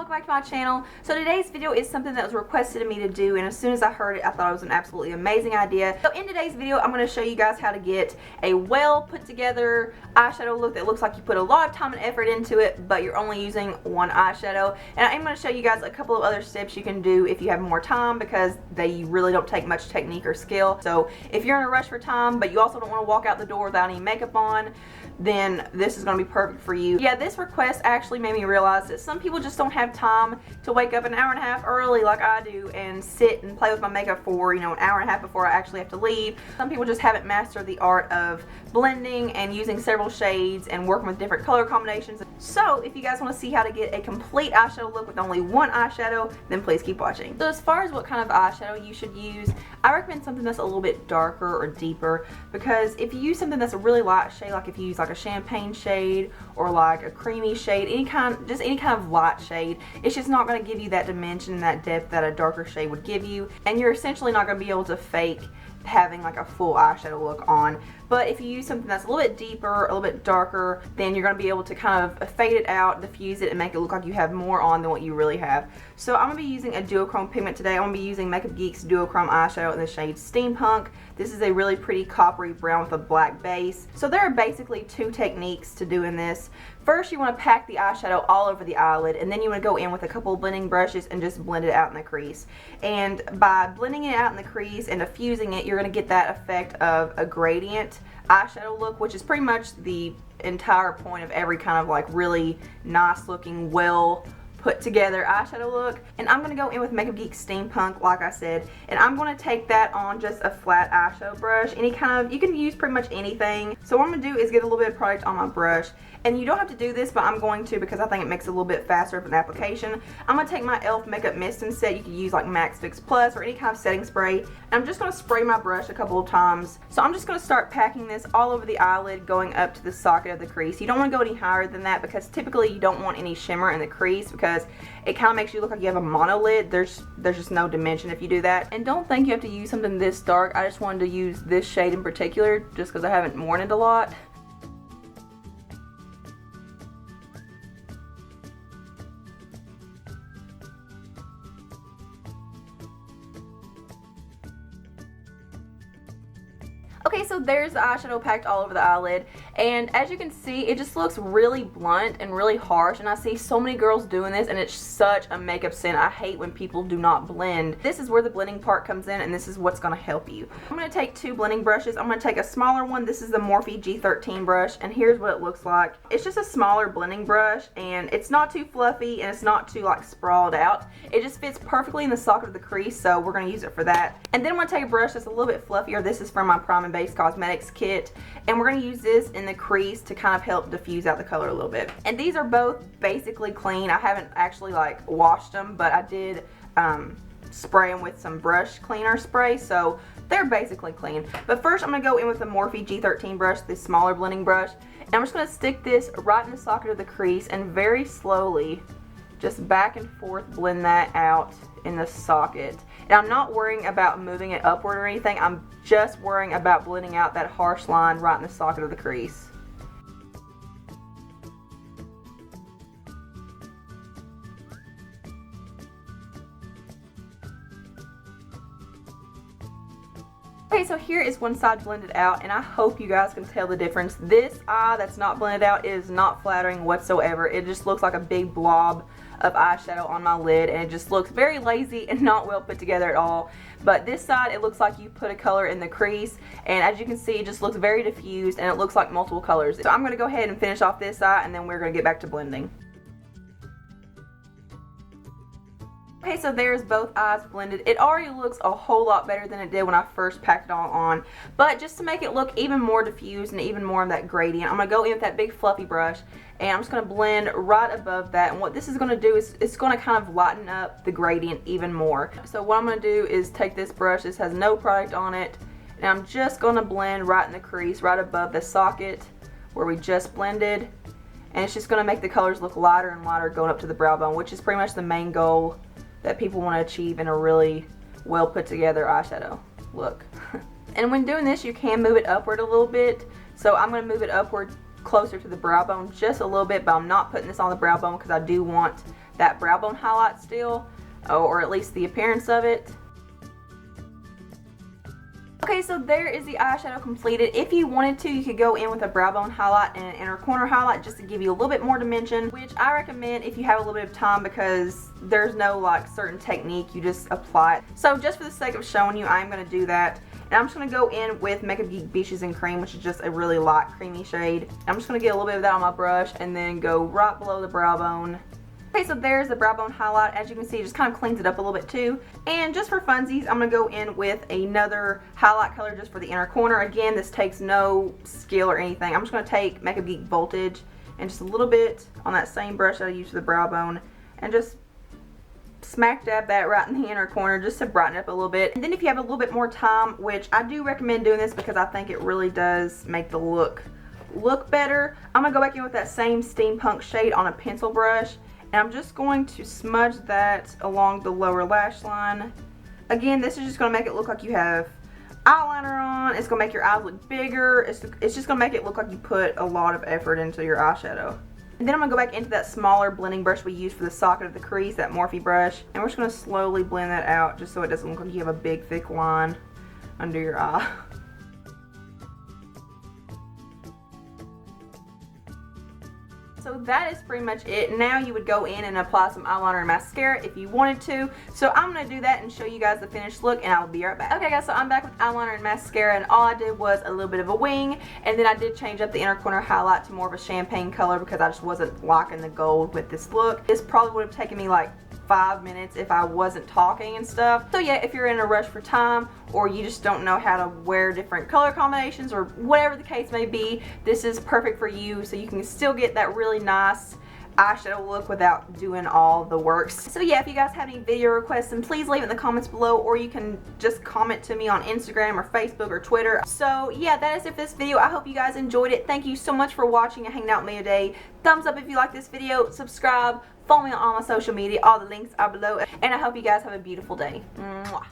welcome back to my channel. So today's video is something that was requested of me to do, and as soon as I heard it I thought it was an absolutely amazing idea. So in today's video I'm going to show you guys how to get a well put together eyeshadow look that looks like you put a lot of time and effort into it, but you're only using one eyeshadow. And I am going to show you guys a couple of other steps you can do if you have more time, because they really don't take much technique or skill. So if you're in a rush for time but you also don't want to walk out the door without any makeup on, then this is going to be perfect for you. Yeah, this request actually made me realize that some people just don't have time to wake up an hour and a half early like I do and sit and play with my makeup for, an hour and a half before I actually have to leave. Some people just haven't mastered the art of blending and using several shades and working with different color combinations. So if you guys want to see how to get a complete eyeshadow look with only one eyeshadow, then please keep watching. So as far as what kind of eyeshadow you should use, I recommend something that's a little bit darker or deeper, because if you use something that's a really light shade, like if you use like a champagne shade or like a creamy shade, any kind of light shade, it's just not going to give you that dimension, that depth that a darker shade would give you, and you're essentially not going to be able to fake having like a full eyeshadow look on. But if you use something that's a little bit deeper, a little bit darker, then you're going to be able to kind of fade it out, diffuse it, and make it look like you have more on than what you really have. So I'm going to be using a duochrome pigment today. I'm going to be using Makeup Geek's duochrome eyeshadow in the shade Steampunk. This is a really pretty coppery brown with a black base. So there are basically two techniques to doing this. First, you want to pack the eyeshadow all over the eyelid, and then you want to go in with a couple of blending brushes and just blend it out in the crease. And by blending it out in the crease and diffusing it, you're going to get that effect of a gradient eyeshadow look, which is pretty much the entire point of every kind of like really nice looking, well put together eyeshadow look. And I'm going to go in with Makeup Geek Steampunk, like I said, and I'm going to take that on just a flat eyeshadow brush. Any kind of, you can use pretty much anything. So what I'm going to do is get a little bit of product on my brush, and you don't have to do this, but I'm going to because I think it makes it a little bit faster of an application. I'm going to take my e.l.f. Makeup Mist and Set. You can use like Max Fix Plus or any kind of setting spray. And I'm just going to spray my brush a couple of times. So I'm just going to start packing this all over the eyelid, going up to the socket of the crease. You don't want to go any higher than that, because typically you don't want any shimmer in the crease, because it kind of makes you look like you have a monolid. There's just no dimension if you do that. And don't think you have to use something this dark. I just wanted to use this shade in particular just because I haven't worn it a lot. Okay, so there's the eyeshadow packed all over the eyelid, and as you can see, it just looks really blunt and really harsh, and I see so many girls doing this, and it's such a makeup sin. I hate when people do not blend. This is where the blending part comes in, and this is what's going to help you. I'm going to take two blending brushes. I'm going to take a smaller one. This is the Morphe G13 brush, and here's what it looks like. It's just a smaller blending brush, and it's not too fluffy, and it's not too like sprawled out. It just fits perfectly in the socket of the crease, so we're going to use it for that. And then I'm going to take a brush that's a little bit fluffier. This is from my Prime and Base Cosmetics kit, and we're going to use this in the crease to kind of help diffuse out the color a little bit. And these are both basically clean. I haven't actually like washed them, but I did spray them with some brush cleaner spray, so they're basically clean. But first I'm going to go in with the Morphe G13 brush, this smaller blending brush, and I'm just going to stick this right in the socket of the crease and very slowly just back and forth blend that out in the socket. And I'm not worrying about moving it upward or anything. I'm just worrying about blending out that harsh line right in the socket of the crease. Okay, so here is one side blended out, and I hope you guys can tell the difference. This eye that's not blended out is not flattering whatsoever. It just looks like a big blob of eyeshadow on my lid, and it just looks very lazy and not well put together at all. But this side, it looks like you put a color in the crease, and as you can see, it just looks very diffused, and it looks like multiple colors. So I'm going to go ahead and finish off this eye, and then we're going to get back to blending. Okay, so there's both eyes blended. It already looks a whole lot better than it did when I first packed it all on. But just to make it look even more diffused and even more of that gradient, I'm going to go in with that big fluffy brush, and I'm just going to blend right above that. And what this is going to do is it's going to kind of lighten up the gradient even more. So what I'm going to do is take this brush. This has no product on it, and I'm just going to blend right in the crease, right above the socket where we just blended. And it's just going to make the colors look lighter and lighter going up to the brow bone, which is pretty much the main goal that people want to achieve in a really well put together eyeshadow look. And when doing this, you can move it upward a little bit. So I'm going to move it upward closer to the brow bone just a little bit, but I'm not putting this on the brow bone because I do want that brow bone highlight still, or at least the appearance of it. Okay, so there is the eyeshadow completed. If you wanted to, you could go in with a brow bone highlight and an inner corner highlight just to give you a little bit more dimension, which I recommend if you have a little bit of time because there's no like certain technique, you just apply it. So just for the sake of showing you, I'm going to do that. And I'm just going to go in with Makeup Geek Beaches and Cream, which is just a really light creamy shade. I'm just going to get a little bit of that on my brush and then go right below the brow bone. Okay, so there's the brow bone highlight. As you can see, it just kind of cleans it up a little bit too. And just for funsies, I'm going to go in with another highlight color just for the inner corner. Again, this takes no skill or anything. I'm just going to take Makeup Geek Voltage and just a little bit on that same brush that I used for the brow bone and just smack dab that right in the inner corner just to brighten it up a little bit. And then if you have a little bit more time, which I do recommend doing this because I think it really does make the look better, I'm going to go back in with that same steampunk shade on a pencil brush. And I'm just going to smudge that along the lower lash line. Again, this is just going to make it look like you have eyeliner on. It's going to make your eyes look bigger. It's just going to make it look like you put a lot of effort into your eyeshadow. And then I'm going to go back into that smaller blending brush we used for the socket of the crease, that Morphe brush. And we're just going to slowly blend that out just so it doesn't look like you have a big thick line under your eye. So that is pretty much it. Now you would go in and apply some eyeliner and mascara if you wanted to. So I'm going to do that and show you guys the finished look, and I'll be right back. Okay guys, so I'm back with eyeliner and mascara, and all I did was a little bit of a wing, and then I did change up the inner corner highlight to more of a champagne color because I just wasn't liking the gold with this look. This probably would have taken me like 5 minutes if I wasn't talking and stuff. So yeah, if you're in a rush for time or you just don't know how to wear different color combinations or whatever the case may be, this is perfect for you, so you can still get that really nice eyeshadow look without doing all the works. So yeah, if you guys have any video requests, then please leave it in the comments below, or you can just comment to me on Instagram or Facebook or Twitter. So yeah, that is it for this video. I hope you guys enjoyed it. Thank you so much for watching and hanging out with me today. Thumbs up if you like this video, subscribe, follow me on all my social media. All the links are below, and I hope you guys have a beautiful day. Mwah.